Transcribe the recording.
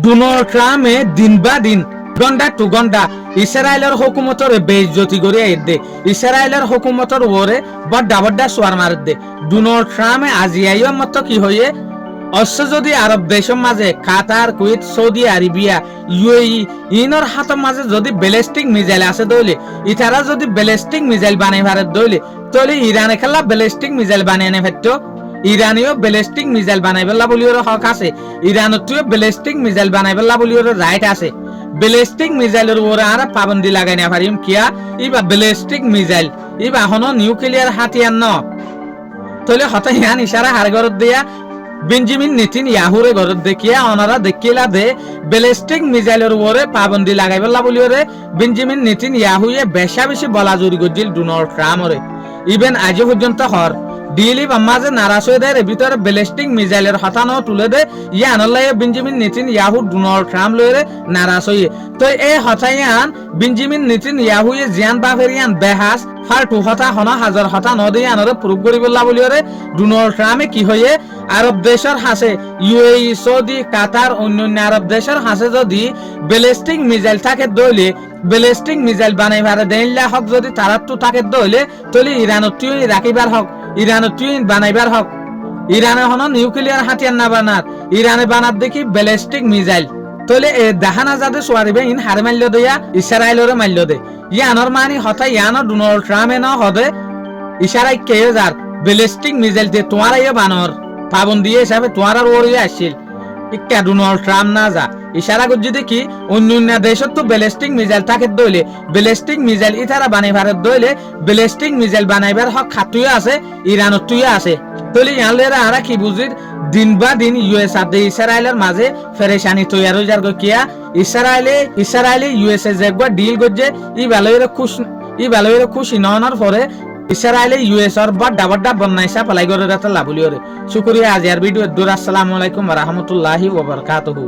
Donald ট্রাম্পে দিন বা দিন ঘন্টা টু ঘন্টা ইসরায়েলের হুকুমতর বেইজ্জতি করে দে ইসরায়েলের হুকুমতর ওরে বড্ডা বড্ডা সোয়ার মার দে ডোনাল্ড ট্রাম্পে আজিয়াইও মত কি হয়ে অশ্ব যদি আরব দেশের মাঝে Qatar Kuwait Saudi Arabia UAE ইনর হাতের মাঝে যদি ব্যালিস্টিক মিসাইল আছে দইলে ইতারা যদি ব্যালিস্টিক মিসাইল বানাই ভারত দইলে তাহলে ইরানে খেলা ব্যালিস্টিক মিসাইল বানিয়ে নে ফেরতো ইরানিও ব্যালিস্টিক মিসাইল বানাই ফেললা বলিওর হক আছে ইরানতেও ব্যালিস্টিক মিসাইল বানাই ফেললা বলিওর রাইট আছে ব্যালিস্টিক মিসাইলের উপরে আর পাবন্দি লাগাই না পারিম কিয়া ইবা ব্যালিস্টিক মিসাইল ইবা হনো নিউক্লিয়ার হাতিয়ার ন তাহলে হতে ইয়ান ইশারা হার গরত দিয়া বেঞ্জামিন নেতানিয়াহুরে ঘরত দেখিয়া ওনারা দেখিলা দে ব্যালিস্টিক মিসাইলের উপরে পাবন্দি লাগাই ফেললা বলিওরে বেঞ্জামিন নেতানিয়াহুয়ে বেশা বেশি বলা জুরি করছিল ডোনাল্ড ট্রাম্পরে ইভেন আজ পর্যন্ত হর ডিলি বাম্মাজে নারাজ হয়ে দেয় ভিতরে ব্যালিস্টিক মিসাইলের হতানো তুলে দে ইয়ানলাই বেঞ্জামিন নেতানিয়াহু ডোনাল্ড ট্রাম্প লয়ে নারাজ হয়ে তো এই হতাইয়ান বেঞ্জামিন নেতানিয়াহুয়ে জিয়ান বাফেরিয়ান বেহাস ফালতু হতা হনা হাজার হতা নদী আনরে প্রুভ করি বললা বলিওরে ডোনাল্ড ট্রাম্পে কি হয়ে আরব দেশের হাসে ইউএই সৌদি কাতার অন্যান্য আরব দেশের হাসে যদি ব্যালিস্টিক মিসাইল থাকে দইলে ব্যালিস্টিক মিসাইল বানাই ভারে দেইলা হক যদি তারাত্তু থাকে দইলে তলি ইরানত রাখিবার হক ইরানত বানাইবার হক ইরানে হন নিউক্লিয়ার হাতিয়ার না বানার ইরানে বানার দেখি ব্যালিস্টিক মিসাইল তলে এ দেখানা যাতে সোয়ারিবে ইন হারে মাল্য দেয়া ইসরায়েলরে মাল্য দে ইয়ানর মানি হতা ইয়ানর ডোনাল্ড ট্রাম্পে ন হদে ইশারাই কে যার ব্যালিস্টিক মিসাইল দিয়ে তোমার ইয়ে বানর পাবন্দি হিসাবে তোমার আর ওর আসছিল ইকা ডোনাল্ড ট্রাম্প না যা ইশারা করছি দেখি অন্য দেশত তো ব্যালিস্টিক মিসাইল থাকে দইলে ব্যালিস্টিক মিসাইল ইতারা বানাই ভারত দইলে ব্যালিস্টিক মিসাইল বানাইবার হক খাতুই আছে ইরানত তুই আছে তলি ইয়ানলেরা আরা কি বুঝির দিন বা দিন ইউএস আর ইসরায়েলের মাঝে ফেরেশানি তৈয়ার হয়ে যার কিয়া ইসরায়েলে ইউএসএ যে একবার ডিল করছে ই ভালোই খুশি নওয়ার পরে ইসরায়েলে ইউএস আর বড্ডা বড্ডা বন্যাইসা পালাই করে রাতে লাভুলি ওরে শুকরিয়া আজ আর ভিডিও দূর আসসালামু আলাইকুম ওয়া রাহমাতুল্লাহি ওয়া বারাকাতুহু।